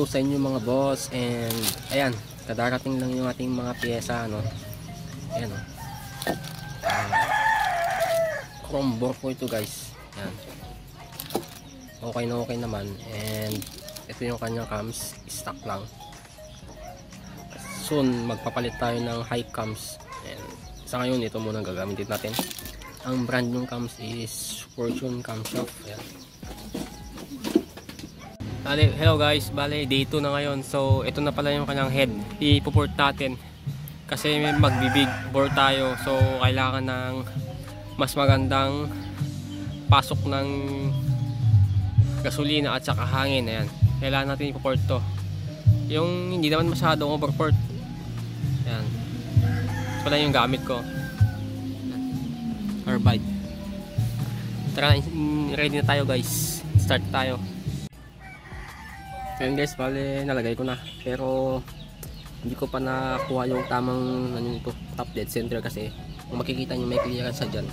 Hello sa inyo mga boss, and ayan, kadarating lang yung ating mga pyesa, no. Ayan, no. Chrome bore po ito, guys. Ayan. Okay na okay naman, and ito yung kanyang cams, stock lang. Soon magpapalit tayo ng high cams, and sa ngayon ito muna gagamitin natin. Ang brand ng cams is Fortune Camshop. Ayan. Hello guys, bale day 2 na ngayon. So ito na pala yung kanyang head, ipuport natin kasi may magbibig bore tayo. So kailangan ng mas magandang pasok ng gasolina at saka hangin. Ayan, kailangan natin ipuport to, yung hindi naman masyadong overport. Ayan, ito pala yung gamit ko, carbide. Tara, ready na tayo guys, start tayo. Ayan guys, bale nalagay ko na, pero hindi ko pa nakuha yung tamang ito, top dead center, kasi kung makikita nyo may clearance dyan,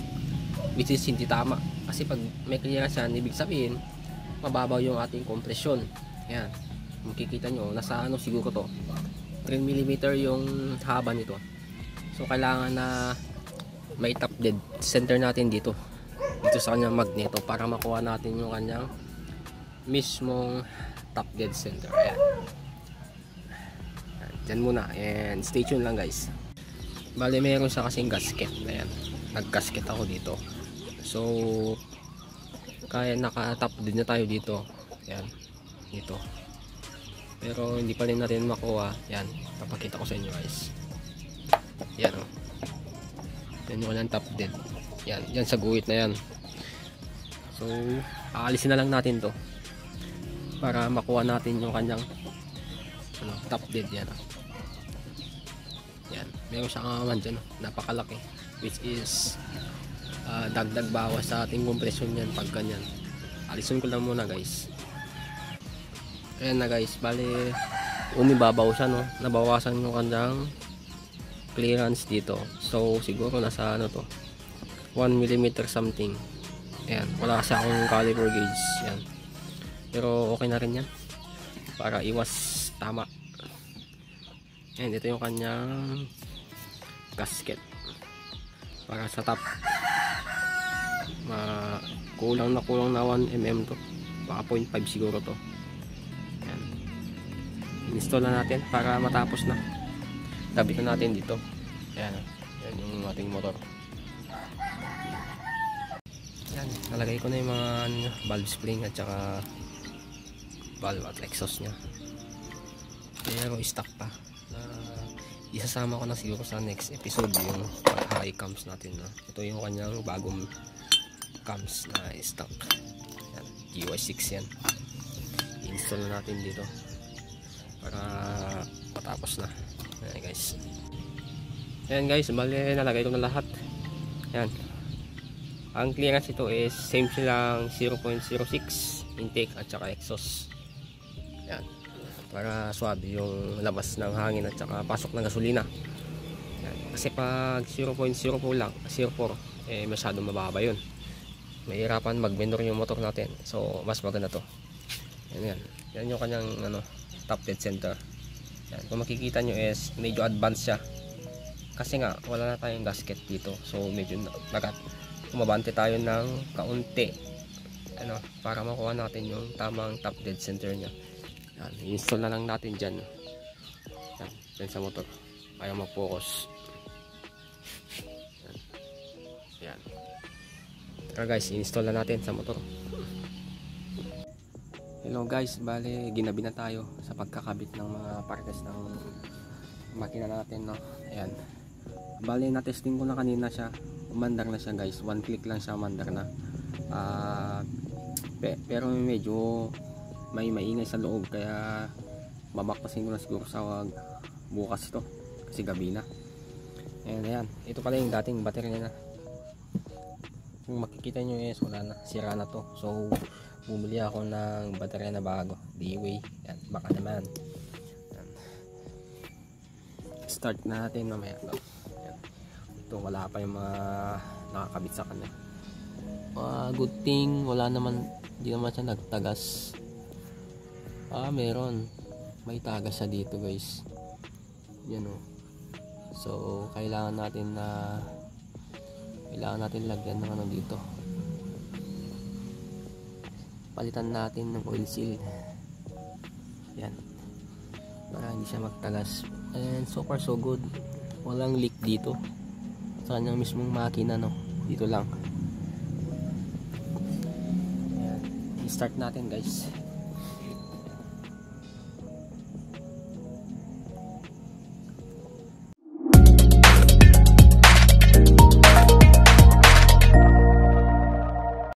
which is hindi tama. Kasi pag may clearance yan, ibig sabihin mababaw yung ating kompresyon. Ayan, makikita nyo nasa ano siguro to 3mm yung haba nito. So kailangan na may top dead center natin dito sa kanyang magneto para makuha natin yung kanyang mismong top dead center. Ayan. Diyan muna, and stay tuned lang guys. Bale meron siya kasing gasket. Ayan, nag-gasket ako dito. So kaya naka top dead na tayo dito. Ayan, dito. Pero hindi pa rin natin makuha. Ayan, papakita ko sa inyo guys. Ayan, oh. Yan yung kanyang top dead. Ayan, yan sa guhit na yan. So aalisin na lang natin to para makuha natin yung kanyang top dead. Yan, yan, meron siyang aman dyan, napakalaki, which is dagdag bawas sa ating kompresyon yan pag ganyan. Alisin ko lang muna guys. Ayan na guys, bali umibabaw siya, no, nabawasan yung kanyang clearance dito. So siguro nasa ano to 1mm something. Ayan, wala kasi akong caliper gauge. Yan, pero okay na rin yan para iwas tama. And ito yung kanyang gasket para sa top. Kulang na 1mm to, baka 0.5 siguro to. Ayan, install na natin para matapos na. Kabit na natin dito. Ayan, yan yung ating motor. Ayan, nalagay ko na yung mga valve spring at saka valve at exhaust nya, pero stock pa. Isasama ko na siguro sa next episode yung high cams natin, no? Ito yung kanyang bagong cams na stock. Yan, GY6 yan. I-install na natin dito para matapos na. Ayan guys. Ayan guys, bali nalagay ko na lahat. Ayan, ang clearance ito is same silang 0.06 intake at saka exhaust. Yan, para swabe yung labas ng hangin at saka pasok ng gasolina. Yan, kasi pag 0.04 lang, 04, eh masyadong mababa yun, mahirapan mag-vendor yung motor natin. So mas maganda to. Yan, yan yung kanyang ano, top dead center. Yan, kung makikita nyo is medyo advanced siya kasi nga wala na tayong gasket dito. So medyo kumabante tayo ng kaunti, ano, para makuha natin yung tamang top dead center nya. Yan, i-install na lang natin dyan. Yan, dyan sa motor, ayaw mag-focus. Yan, yan. Tara guys, i-install na natin sa motor. Hello guys, bale ginabi na tayo sa pagkakabit ng mga partes ng makina natin, no? Ayan, bale na-testing ko na kanina siya, umandar na siya guys, one click lang siya, umandar na. Pero medyo may maingay sa loob, kaya babakpasin ko na siguro sa bukas ito kasi gabi na. Ayan, ito pala yung dating battery na. Kung makikita nyo is wala na, sira na to. So bumili ako ng battery na bago, D-Way. Yan, baka naman. Yan. Start na natin mamaya. Yan. Ito wala pa yung mga nakakabit sa kanya. Good thing wala naman, hindi naman siya nagtagas. Meron. may tagas siya dito guys. Yan o. So kailangan natin lagyan ng ano dito. Palitan natin ng oil seal. Yan. Para hindi siya magtagas. And so far so good. Walang leak dito. Sa kanyang mismong makina, no. Dito lang. Ayan. I-start natin guys.